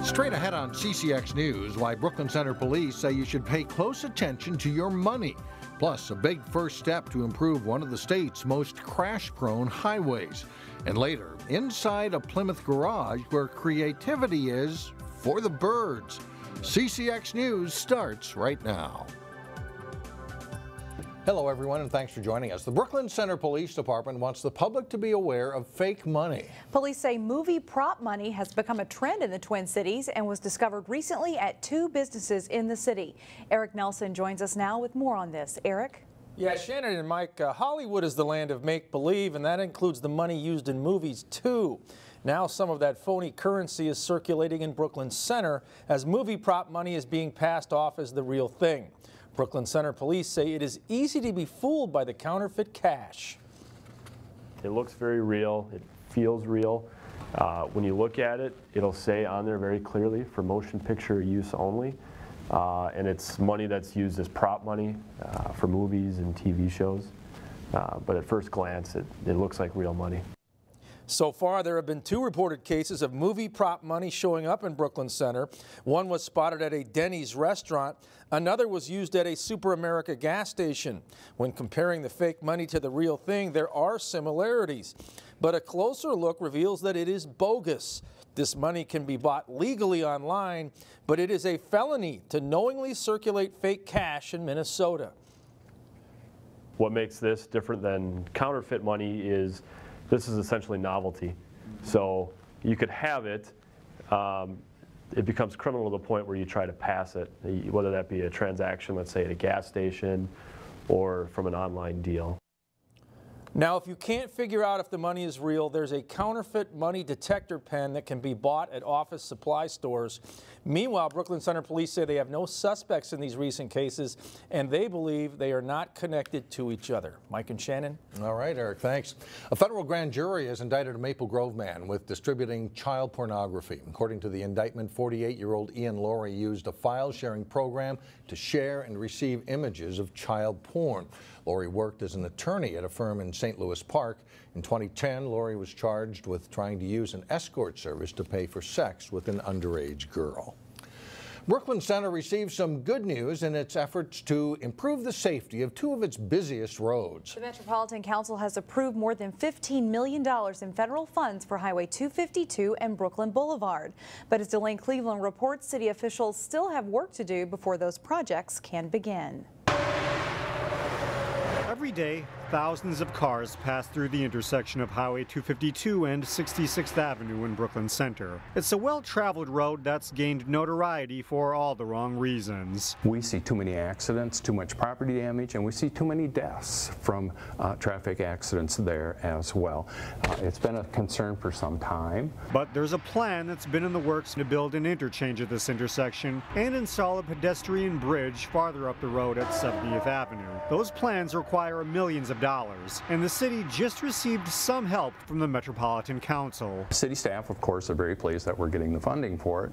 Straight ahead on CCX News, why Brooklyn Center Police say you should pay close attention to your money. Plus, a big first step to improve one of the state's most crash-prone highways. And later, inside a Plymouth garage where creativity is for the birds. CCX News starts right now. Hello, everyone, and thanks for joining us. The Brooklyn Center Police Department wants the public to be aware of fake money. Police say movie prop money has become a trend in the Twin Cities and was discovered recently at 2 businesses in the city. Eric Nelson joins us now with more on this. Eric? Yeah, Shannon and Mike, Hollywood is the land of make-believe, and that includes the money used in movies, too. Now some of that phony currency is circulating in Brooklyn Center as movie prop money is being passed off as the real thing. Brooklyn Center Police say it is easy to be fooled by the counterfeit cash. It looks very real. It feels real. When you look at it, it'll say on there very clearly for motion picture use only. And it's money that's used as prop money for movies and TV shows. But at first glance, it looks like real money. So far, there have been 2 reported cases of movie prop money showing up in Brooklyn Center. One was spotted at a Denny's restaurant. Another was used at a Super America gas station. When comparing the fake money to the real thing, there are similarities. But a closer look reveals that it is bogus. This money can be bought legally online, but it is a felony to knowingly circulate fake cash in Minnesota. What makes this different than counterfeit money is this is essentially novelty. So you could have it, it becomes criminal to the point where you try to pass it, whether that be a transaction, let's say at a gas station, or from an online deal. Now, if you can't figure out if the money is real, there's a counterfeit money detector pen that can be bought at office supply stores. Meanwhile, Brooklyn Center Police say they have no suspects in these recent cases, and they believe they are not connected to each other. Mike and Shannon? All right, Eric, thanks. A federal grand jury has indicted a Maple Grove man with distributing child pornography. According to the indictment, 48-year-old Ian Laurie used a file-sharing program to share and receive images of child porn. Laurie worked as an attorney at a firm in St. Louis Park. In 2010, Laurie was charged with trying to use an escort service to pay for sex with an underage girl. Brooklyn Center received some good news in its efforts to improve the safety of 2 of its busiest roads. The Metropolitan Council has approved more than $15 million in federal funds for Highway 252 and Brooklyn Boulevard. But as Delane Cleveland reports, city officials still have work to do before those projects can begin. Every day, thousands of cars pass through the intersection of Highway 252 and 66th Avenue in Brooklyn Center. It's a well-traveled road that's gained notoriety for all the wrong reasons. We see too many accidents, too much property damage, and we see too many deaths from traffic accidents there as well. It's been a concern for some time. But there's a plan that's been in the works to build an interchange at this intersection and install a pedestrian bridge farther up the road at 70th Avenue. Those plans require millions of dollars, and the city just received some help from the Metropolitan Council. City staff, of course, are very pleased that we're getting the funding for it,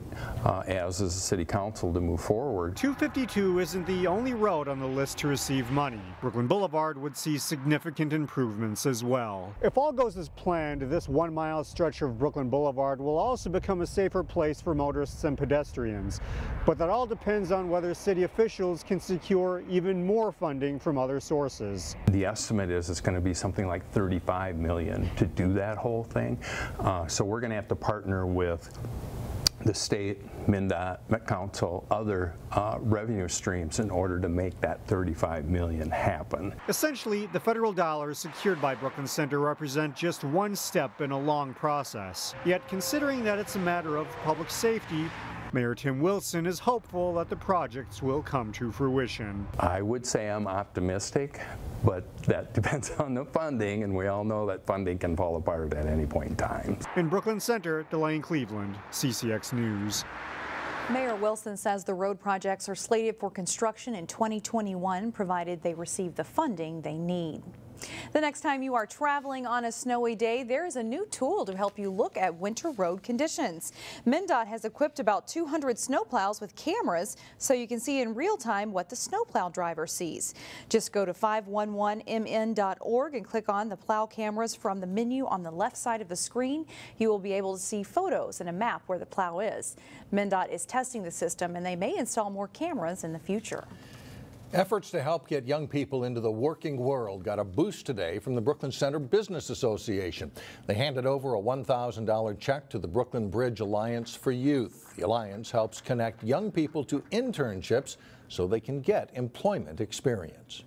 as is the City Council to move forward. 252 isn't the only road on the list to receive money. Brooklyn Boulevard would see significant improvements as well. If all goes as planned, this 1-mile stretch of Brooklyn Boulevard will also become a safer place for motorists and pedestrians. But that all depends on whether city officials can secure even more funding from other sources. The estimate is it's going to be something like $35 million to do that whole thing. So we're going to have to partner with the state, MnDOT, Met Council, other revenue streams in order to make that $35 million happen. Essentially, the federal dollars secured by Brooklyn Center represent just one step in a long process. Yet, considering that it's a matter of public safety, Mayor Tim Wilson is hopeful that the projects will come to fruition. I would say I'm optimistic, but that depends on the funding, and we all know that funding can fall apart at any point in time. In Brooklyn Center, Delane Cleveland, CCX News. Mayor Wilson says the road projects are slated for construction in 2021, provided they receive the funding they need. The next time you are traveling on a snowy day, there is a new tool to help you look at winter road conditions. MnDOT has equipped about 200 snowplows with cameras so you can see in real time what the snowplow driver sees. Just go to 511mn.org and click on the plow cameras from the menu on the left side of the screen. You will be able to see photos and a map where the plow is. MnDOT is testing the system and they may install more cameras in the future. Efforts to help get young people into the working world got a boost today from the Brooklyn Center Business Association. They handed over a $1,000 check to the Brooklyn Bridge Alliance for Youth. The alliance helps connect young people to internships so they can get employment experience.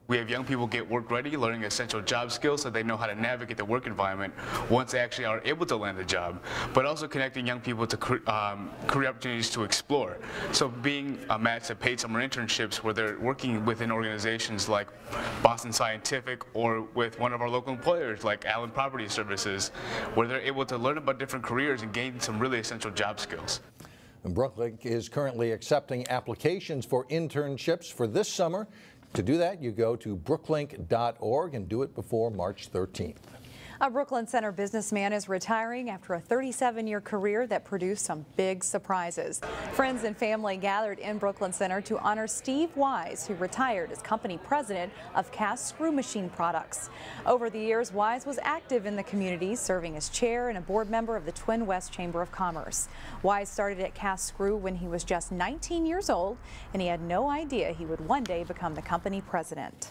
We have young people get work ready, learning essential job skills so they know how to navigate the work environment once they actually are able to land a job, but also connecting young people to career opportunities to explore. So being matched to paid summer internships where they're working within organizations like Boston Scientific or with one of our local employers like Allen Property Services, where they're able to learn about different careers and gain some really essential job skills. And Brooklink is currently accepting applications for internships for this summer. To do that, you go to brooklink.org and do it before March 13th. A Brooklyn Center businessman is retiring after a 37-year career that produced some big surprises. Friends and family gathered in Brooklyn Center to honor Steve Wise, who retired as company president of Cast Screw Machine Products. Over the years, Wise was active in the community, serving as chair and a board member of the Twin West Chamber of Commerce. Wise started at Cast Screw when he was just 19 years old, and he had no idea he would one day become the company president.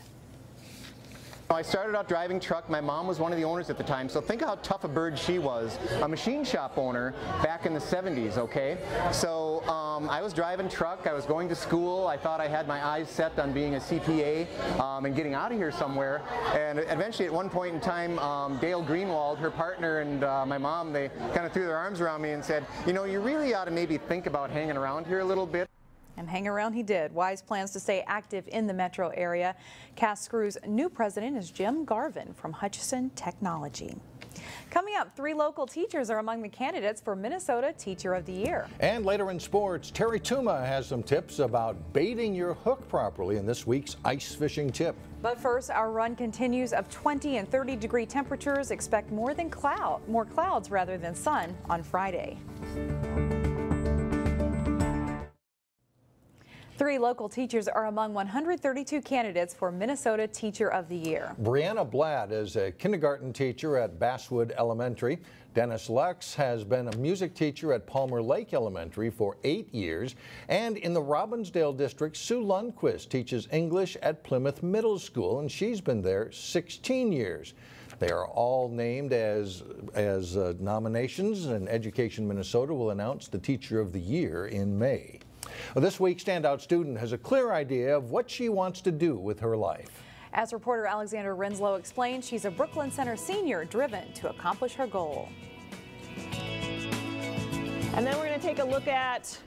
I started out driving truck. My mom was one of the owners at the time, so think how tough a bird she was, a machine shop owner back in the 70s, okay? So I was driving truck, I was going to school, I thought I had my eyes set on being a CPA and getting out of here somewhere, and eventually at one point in time, Dale Greenwald, her partner, and my mom, they kind of threw their arms around me and said, you know, you really ought to maybe think about hanging around here a little bit. And hang around he did. Wise plans to stay active in the metro area. Cast Screw's new president is Jim Garvin from Hutchison Technology. Coming up, 3 local teachers are among the candidates for Minnesota Teacher of the Year. And later in sports, Terry Tuma has some tips about baiting your hook properly in this week's ice fishing tip. But first, our run continues of 20 and 30-degree temperatures. Expect more clouds rather than sun on Friday. 3 local teachers are among 132 candidates for Minnesota Teacher of the Year. Brianna Blatt is a kindergarten teacher at Basswood Elementary. Dennis Lux has been a music teacher at Palmer Lake Elementary for 8 years. And in the Robbinsdale district, Sue Lundquist teaches English at Plymouth Middle School, and she's been there 16 years. They are all named as nominations, and Education Minnesota will announce the Teacher of the Year in May. Well, this week's Standout student has a clear idea of what she wants to do with her life. As reporter Alexander Renslow explained, she's a Brooklyn Center senior driven to accomplish her goal. And then we're going to take a look at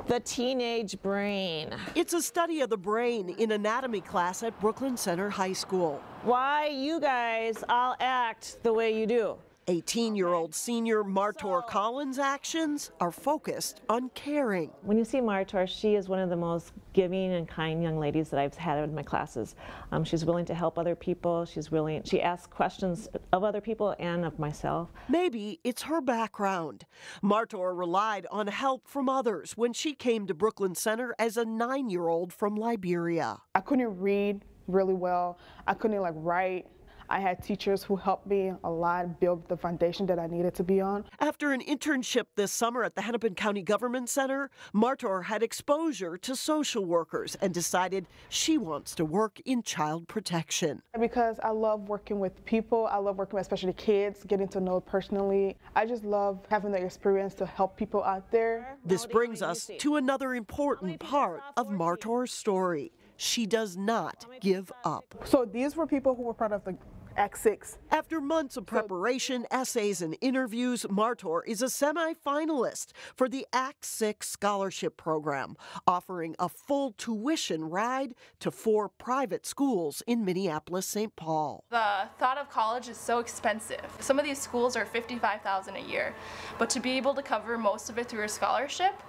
the teenage brain. It's a study of the brain in anatomy class at Brooklyn Center High School. Why you guys all act the way you do. 18-year-old senior Martor Collins' actions are focused on caring. When you see Martor, she is one of the most giving and kind young ladies that I've had in my classes. She's willing to help other people. She asks questions of other people and of myself. Maybe it's her background. Martor relied on help from others when she came to Brooklyn Center as a 9-year-old from Liberia. I couldn't read really well. I couldn't write. I had teachers who helped me a lot build the foundation that I needed to be on. After an internship this summer at the Hennepin County Government Center, Martor had exposure to social workers and decided she wants to work in child protection. Because I love working with people, I love working with especially kids, getting to know personally. I just love having the experience to help people out there. This brings us to another important part of Martor's story. She does not give up. So these were people who were part of the Act 6. After months of preparation, essays, and interviews, Martor is a semi-finalist for the Act 6 scholarship program, offering a full tuition ride to 4 private schools in Minneapolis, St. Paul. The thought of college is so expensive. Some of these schools are $55,000 a year, but to be able to cover most of it through a scholarship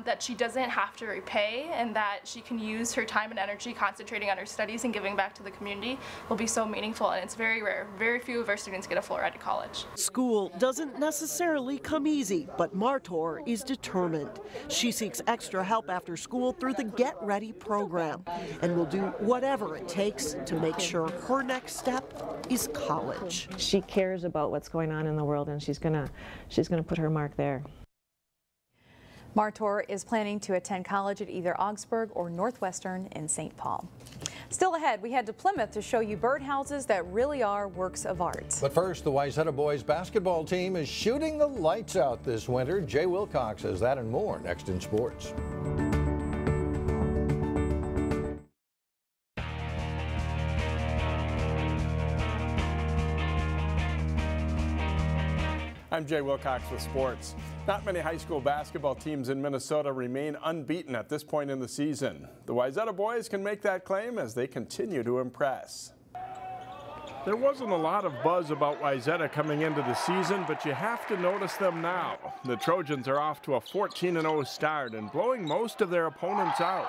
that she doesn't have to repay and that she can use her time and energy concentrating on her studies and giving back to the community will be so meaningful, and it's very rare. Very few of our students get a full ride to college. School doesn't necessarily come easy, but Martor is determined. She seeks extra help after school through the Get Ready program and will do whatever it takes to make sure her next step is college. She cares about what's going on in the world, and she's gonna put her mark there. Martor is planning to attend college at either Augsburg or Northwestern in St. Paul. Still ahead, we head to Plymouth to show you birdhouses that really are works of art. But first, the Wayzata boys basketball team is shooting the lights out this winter. Jay Wilcox has that and more next in sports. I'm Jay Wilcox with sports. Not many high school basketball teams in Minnesota remain unbeaten at this point in the season. The Wayzata boys can make that claim as they continue to impress. There wasn't a lot of buzz about Wayzata coming into the season, but you have to notice them now. The Trojans are off to a 14-0 start and blowing most of their opponents out.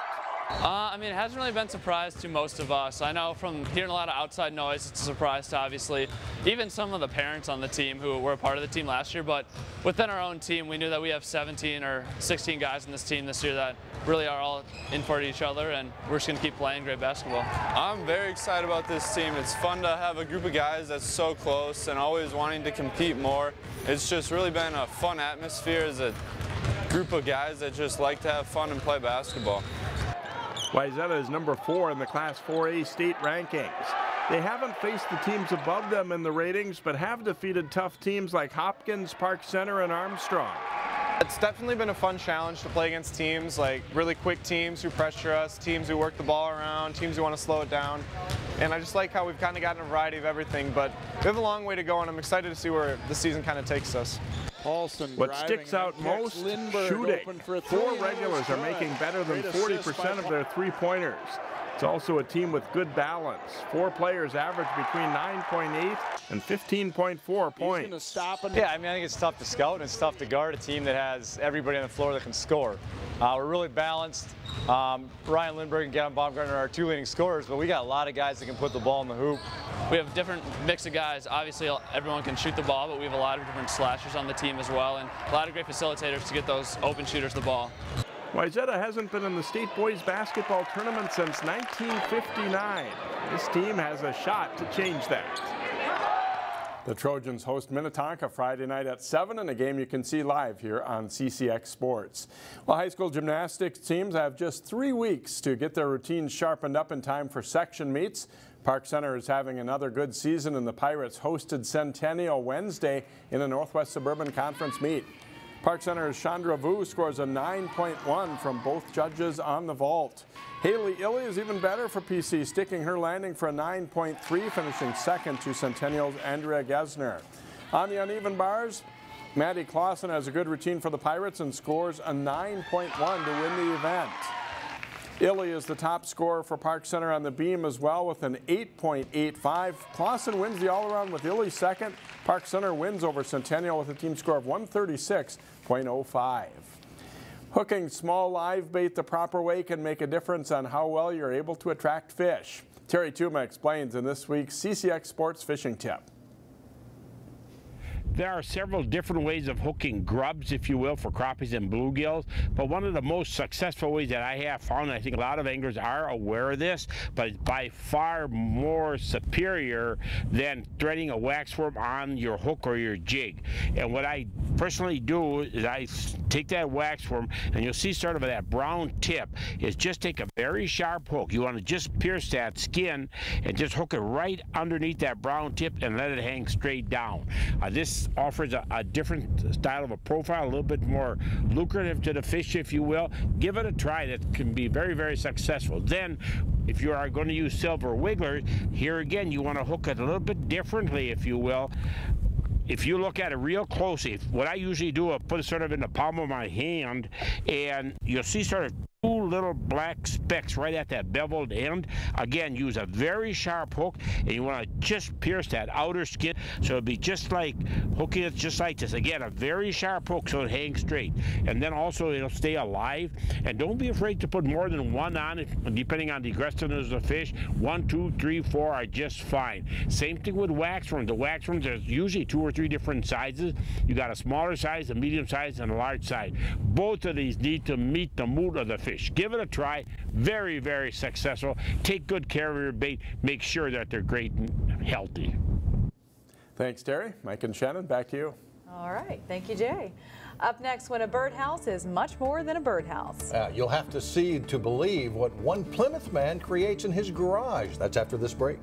I mean, it hasn't really been a surprise to most of us. I know from hearing a lot of outside noise, it's a surprise to obviously even some of the parents on the team who were a part of the team last year. But within our own team, we knew that we have 17 or 16 guys in this team this year that really are all in for each other, and we're just going to keep playing great basketball. I'm very excited about this team. It's fun to have a group of guys that's so close and always wanting to compete more. It's just really been a fun atmosphere as a group of guys that just like to have fun and play basketball. Wayzata is number 4 in the Class 4A state rankings. They haven't faced the teams above them in the ratings, but have defeated tough teams like Hopkins, Park Center, and Armstrong. It's definitely been a fun challenge to play against teams like really quick teams who pressure us, teams who work the ball around, teams who want to slow it down. And I just like how we've kind of gotten a variety of everything, but we have a long way to go, and I'm excited to see where the season kind of takes us. What sticks out most? Shooting. 4 regulars are making better than 40% of their three-pointers. It's also a team with good balance. 4 players average between 9.8 and 15.4 points. Yeah, I mean, I think it's tough to scout and it's tough to guard a team that has everybody on the floor that can score. We're really balanced. Ryan Lindbergh and Gavin Baumgartner are our 2 leading scorers, but we got a lot of guys that can put the ball in the hoop. We have a different mix of guys. Obviously, everyone can shoot the ball, but we have a lot of different slashers on the team as well, and a lot of great facilitators to get those open shooters the ball. Wayzata hasn't been in the state boys basketball tournament since 1959. This team has a shot to change that. The Trojans host Minnetonka Friday night at 7 in a game you can see live here on CCX Sports. Well, high school gymnastics teams have just 3 weeks to get their routines sharpened up in time for section meets. Park Center is having another good season, and the Pirates hosted Centennial Wednesday in a Northwest Suburban Conference meet. Park Center's Chandra Vu scores a 9.1 from both judges on the vault. Haley Illy is even better for PC, sticking her landing for a 9.3, finishing second to Centennial's Andrea Gesner. On the uneven bars, Maddie Clausen has a good routine for the Pirates and scores a 9.1 to win the event. Illy is the top scorer for Park Center on the beam as well with an 8.85. Clausen wins the all-around with Illy second. Park Center wins over Centennial with a team score of 136.05. Hooking small live bait the proper way can make a difference on how well you're able to attract fish. Terry Tuma explains in this week's CCX Sports Fishing Tip. There are several different ways of hooking grubs, if you will, for crappies and bluegills, but one of the most successful ways that I have found, and I think a lot of anglers are aware of this, but it's by far more superior than threading a waxworm on your hook or your jig. And what I personally do is I take that waxworm, and you'll see sort of that brown tip, is just take a very sharp hook. You want to just pierce that skin and just hook it right underneath that brown tip and let it hang straight down. This offers a different style of a profile, a little bit more lucrative to the fish, if you will. Give it a try. That can be very, very successful. Then If you are going to use silver wigglers, here again, you want to hook it a little bit differently, if you will. If you look at it real closely, what I usually do, I put it sort of in the palm of my hand, and you'll see sort of two little black specks right at that beveled end. Again, use a very sharp hook, and you want to just pierce that outer skin, so it'll be just like hooking it just like this. Again, a very sharp hook so it hangs straight, and then also it'll stay alive. And don't be afraid to put more than one on it, depending on the aggressiveness of the fish. 1, 2, 3, 4 are just fine. Same thing with wax worms. The wax worms, there's usually 2 or 3 different sizes. You got a smaller size, a medium size, and a large size. Both of these need to meet the mood of the fish. Give it a try. Very, very successful. Take good care of your bait. Make sure that they're great and healthy. Thanks, Terry. Mike and Shannon, back to you. All right. Thank you, Jay. Up next, when a birdhouse is much more than a birdhouse. You'll have to see to believe what one Plymouth man creates in his garage. That's after this break.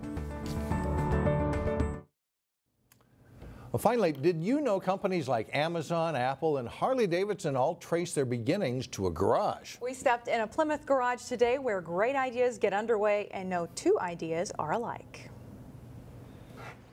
Well, finally, did you know companies like Amazon, Apple, and Harley-Davidson all trace their beginnings to a garage? We stepped in a Plymouth garage today where great ideas get underway, and no 2 ideas are alike.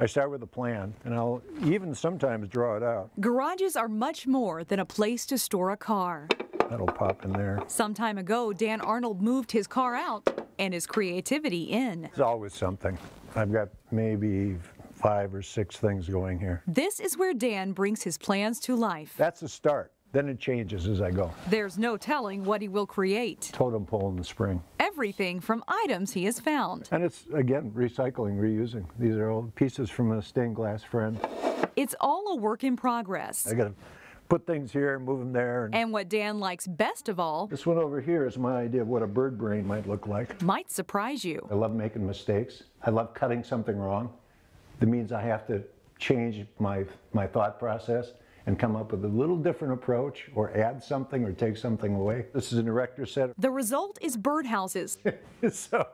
I start with a plan, and I'll even sometimes draw it out. Garages are much more than a place to store a car. That'll pop in there. Some time ago, Dan Arnold moved his car out and his creativity in. There's always something. I've got maybe 5 or 6 things going here. This is where Dan brings his plans to life. That's the start. Then it changes as I go. There's no telling what he will create. Totem pole in the spring. Everything from items he has found. And it's, again, recycling, reusing. These are old pieces from a stained glass friend. It's all a work in progress. I got to put things here, move them there. And what Dan likes best of all, this one over here is my idea of what a bird brain might look like. Might surprise you. I love making mistakes. I love cutting something wrong. That means I have to change my thought process and come up with a little different approach or add something or take something away. This is an erector set. The result is birdhouses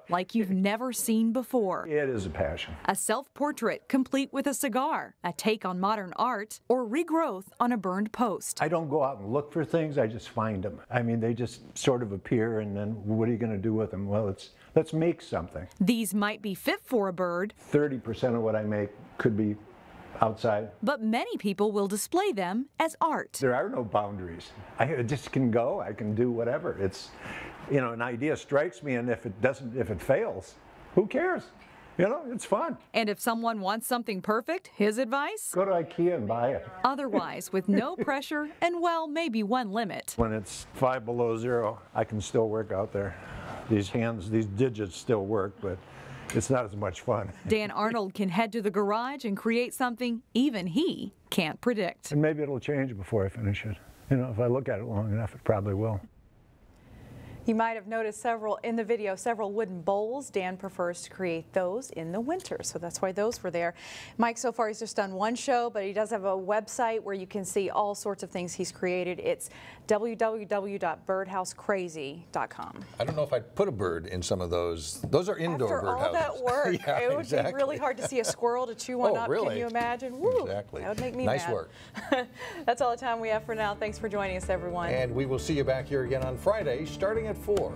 like you've never seen before. It is a passion. A self-portrait complete with a cigar, a take on modern art, or regrowth on a burned post. I don't go out and look for things, I just find them. I mean, they just sort of appear, and then what are you going to do with them? Well, let's make something. These might be fit for a bird. 30% of what I make could be outside. But many people will display them as art. There are no boundaries. I just can go, I can do whatever. It's, you know, an idea strikes me, and if it fails, who cares? You know, it's fun. And if someone wants something perfect, his advice? Go to IKEA and buy it. Otherwise, with no pressure and, well, maybe one limit. When it's 5 below 0, I can still work out there. These hands, these digits still work, but it's not as much fun. Dan Arnold can head to the garage and create something even he can't predict. And maybe it'll change before I finish it. You know, if I look at it long enough, it probably will. You might have noticed in the video, several wooden bowls. Dan prefers to create those in the winter, so that's why those were there. Mike, so far, he's just done one show, but he does have a website where you can see all sorts of things he's created. It's www.birdhousecrazy.com. I don't know if I'd put a bird in some of those. Those are indoor birdhouses. After all that work, yeah, it would be really hard to see a squirrel to chew one up. Really? Can you imagine? Woo, exactly. That would make me nice mad. work. That's all the time we have for now. Thanks for joining us, everyone. And we will see you back here again on Friday, starting at 4.